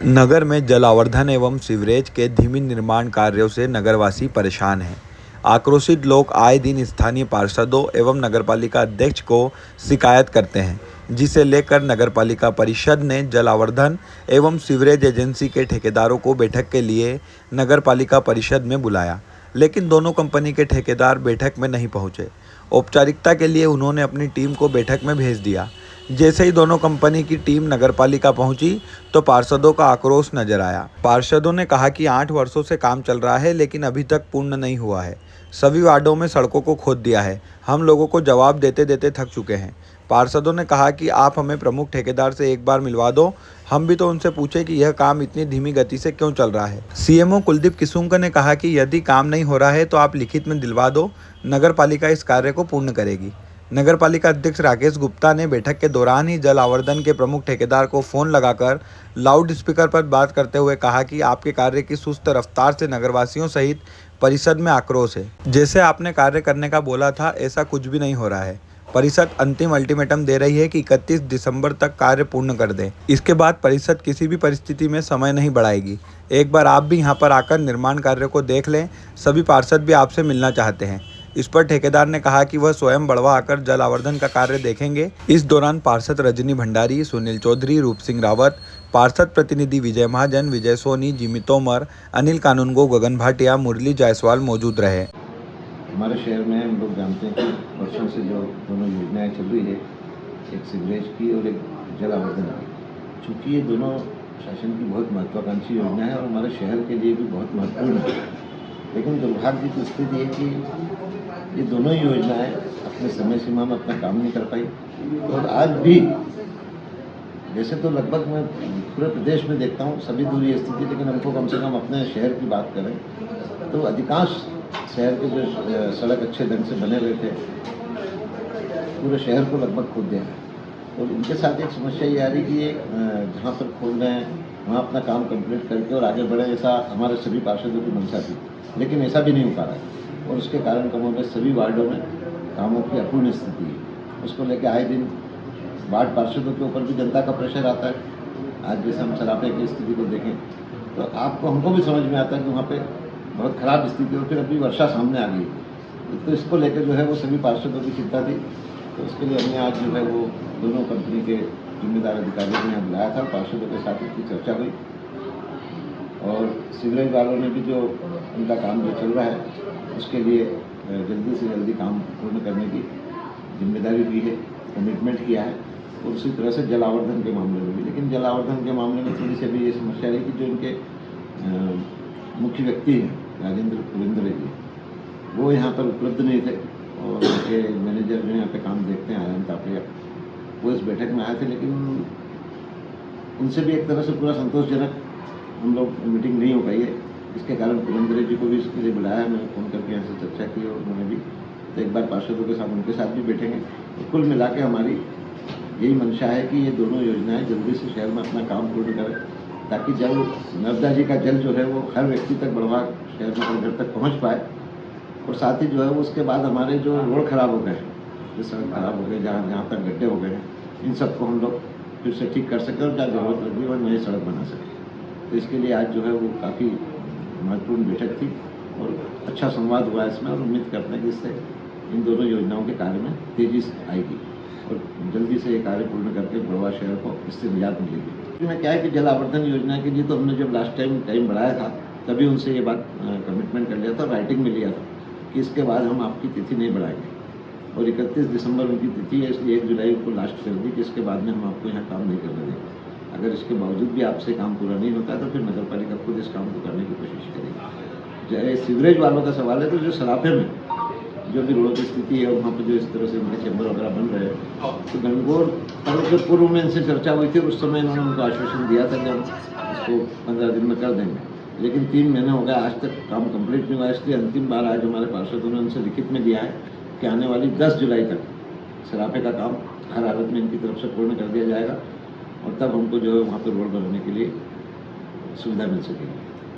नगर में जलावर्धन एवं सीवरेज के धीमी निर्माण कार्यों से नगरवासी परेशान हैं। आक्रोशित लोग आए दिन स्थानीय पार्षदों एवं नगरपालिका अध्यक्ष को शिकायत करते हैं, जिसे लेकर नगरपालिका परिषद ने जलावर्धन एवं सीवरेज एजेंसी के ठेकेदारों को बैठक के लिए नगरपालिका परिषद में बुलाया, लेकिन दोनों कंपनी के ठेकेदार बैठक में नहीं पहुंचे। औपचारिकता के लिए उन्होंने अपनी टीम को बैठक में भेज दिया। जैसे ही दोनों कंपनी की टीम नगरपालिका पहुंची तो पार्षदों का आक्रोश नजर आया। पार्षदों ने कहा कि 8 वर्षों से काम चल रहा है, लेकिन अभी तक पूर्ण नहीं हुआ है। सभी वार्डों में सड़कों को खोद दिया है। हम लोगों को जवाब देते देते थक चुके हैं। पार्षदों ने कहा कि आप हमें प्रमुख ठेकेदार से एक बार मिलवा दो, हम भी तो उनसे पूछे कि यह काम इतनी धीमी गति से क्यों चल रहा है। सीएमओ कुलदीप किसुंकर ने कहा कि यदि काम नहीं हो रहा है तो आप लिखित में दिलवा दो, नगरपालिका इस कार्य को पूर्ण करेगी। नगरपालिका अध्यक्ष राकेश गुप्ता ने बैठक के दौरान ही जल आवर्धन के प्रमुख ठेकेदार को फोन लगाकर लाउड स्पीकर पर बात करते हुए कहा कि आपके कार्य की सुस्त रफ्तार से नगरवासियों सहित परिषद में आक्रोश है। जैसे आपने कार्य करने का बोला था, ऐसा कुछ भी नहीं हो रहा है। परिषद अंतिम अल्टीमेटम दे रही है कि 31 दिसंबर तक कार्य पूर्ण कर दें। इसके बाद परिषद किसी भी परिस्थिति में समय नहीं बढ़ाएगी। एक बार आप भी यहां पर आकर निर्माण कार्य को देख लें। सभी पार्षद भी आपसे मिलना चाहते हैं। इस पर ठेकेदार ने कहा कि वह स्वयं बढ़वा आकर जल आवर्धन का कार्य देखेंगे। इस दौरान पार्षद रजनी भंडारी, सुनील चौधरी, रूप सिंह रावत, पार्षद प्रतिनिधि विजय महाजन, विजय सोनी, जिमी तोमर, अनिल कानूनगो, गगन भाटिया, मुरली जायसवाल मौजूद रहे। हमारे शहर में हम लोग जानते हैं कि वर्षों से जो दोनों योजनाएं चल रही है, एक सीवरेज की और एक जल आवर्धन की, चूँकि ये दोनों शासन की बहुत महत्वाकांक्षी योजना है और हमारे शहर के लिए भी बहुत महत्वपूर्ण है, लेकिन दुर्भाग्य की स्थिति है कि ये दोनों योजनाएं अपने समय सीमा में अपना काम नहीं कर पाई। और आज भी वैसे तो लगभग मैं पूरे प्रदेश में देखता हूँ सभी दूर ये स्थिति, लेकिन हमको कम से कम अपने शहर की बात करें तो अधिकांश शहर के जो सड़क अच्छे ढंग से बने हुए थे, पूरे शहर को लगभग खोद दिया है। और इनके साथ एक समस्या ये आ रही कि ये जहाँ पर खोद रहे हैं वहाँ अपना काम कंप्लीट करके और आगे बढ़े, ऐसा हमारे सभी पार्षदों की मंशा थी, लेकिन ऐसा भी नहीं हो पा रहा है। और उसके कारण कमोबेश सभी वार्डों में कामों की अपूर्ण स्थिति है। उसको लेकर आए दिन वार्ड पार्षदों के ऊपर भी जनता का प्रेशर आता है। आज जैसे हम सरापे की स्थिति को देखें तो आपको हमको भी समझ में आता है कि वहाँ पे बहुत ख़राब स्थिति है और फिर अभी वर्षा सामने आ गई, तो इसको लेकर जो है वो सभी पार्षदों की चिंता थी। तो उसके लिए हमने आज जो है वो दोनों कंपनी के जिम्मेदार अधिकारियों को यहाँ बुलाया था, पार्षदों के साथ इसकी चर्चा हुई और सीवरेज वालों ने भी जो उनका काम जो चल रहा है उसके लिए जल्दी से जल्दी काम पूर्ण करने की जिम्मेदारी ली है, कमिटमेंट किया है। और उसी तरह से जल आवर्धन के मामले में भी, लेकिन जल आवर्धन के मामले में थोड़ी सी अभी ये समस्या रही कि जो इनके मुख्य व्यक्ति हैं राजेंद्र पुरेंद्र जी, वो यहाँ पर उपलब्ध नहीं थे और उनके मैनेजर जो यहाँ पे काम देखते हैं आनंद तापड़िया, वो इस बैठक में आए थे, लेकिन उनसे भी एक तरह से पूरा संतोषजनक हम लोग मीटिंग नहीं हो पाई है। इसके कारण पुरेंद्र जी को भी इसके लिए बुलाया, मैंने फ़ोन करके यहाँ से चर्चा की और उन्होंने भी, तो एक बार पार्षदों के साथ उनके साथ भी बैठेंगे। तो कुल मिला के हमारी यही मंशा है कि ये दोनों योजनाएं जल्दी से शहर में अपना काम पूर्ण करें, ताकि जल नर्मदा जी का जल जो है वो हर व्यक्ति तक बढ़वा शहर में हर घर तक पहुँच पाए। और साथ ही जो है उसके बाद हमारे जो रोड खराब हो गए हैं, जो सड़क खराब हो गए, जहाँ तक गड्ढे हो गए हैं, इन सबको हम लोग फिर से ठीक कर सकें और जहाँ जरूरत लगी वह नई सड़क बना सकें। तो इसके लिए आज जो है वो काफ़ी महत्वपूर्ण बैठक थी और अच्छा संवाद हुआ इसमें, और उम्मीद करते हैं कि इससे इन दोनों योजनाओं के कार्य में तेजी आएगी और जल्दी से ये कार्य पूर्ण करके बड़वा शहर को इससे निजात मिलेगी। में क्या है कि जल आवर्धन योजना के लिए तो हमने जब लास्ट टाइम बढ़ाया था तभी उनसे ये बात कमिटमेंट कर लिया था, राइटिंग में लिया था कि इसके बाद हम आपकी तिथि नहीं बढ़ाएंगे। और 31 दिसंबर उनकी तिथि है, इसलिए 1 जुलाई को लास्ट कर दी कि इसके बाद में हम आपको यहाँ काम नहीं करने देंगे। अगर इसके बावजूद भी आपसे काम पूरा नहीं होता तो फिर नगरपालिका खुद इस काम को करने की कोशिश करेगी। सीवरेज वालों का सवाल है तो जो सराफे में जो भी रोडों की स्थिति है वहाँ पर जो इस तरह से उनके चैम्बर वगैरह बन रहे हैं, तो गणगौर पर्व के पूर्व में इनसे चर्चा हुई थी, उस समय इन्होंने उनको आश्वासन दिया था कि हम इसको 15 दिन में कर देंगे, लेकिन 3 महीने हो गए, आज तक काम कंप्लीट नहीं हुआ। इसलिए अंतिम बार आज हमारे पार्षदों ने उनसे लिखित में दिया है कि आने वाली 10 जुलाई तक सराफे का काम हर हालत में इनकी तरफ से पूर्ण कर दिया जाएगा और तब हमको जो है वहाँ पर रोड बनाने के लिए सुविधा मिल सकेगी।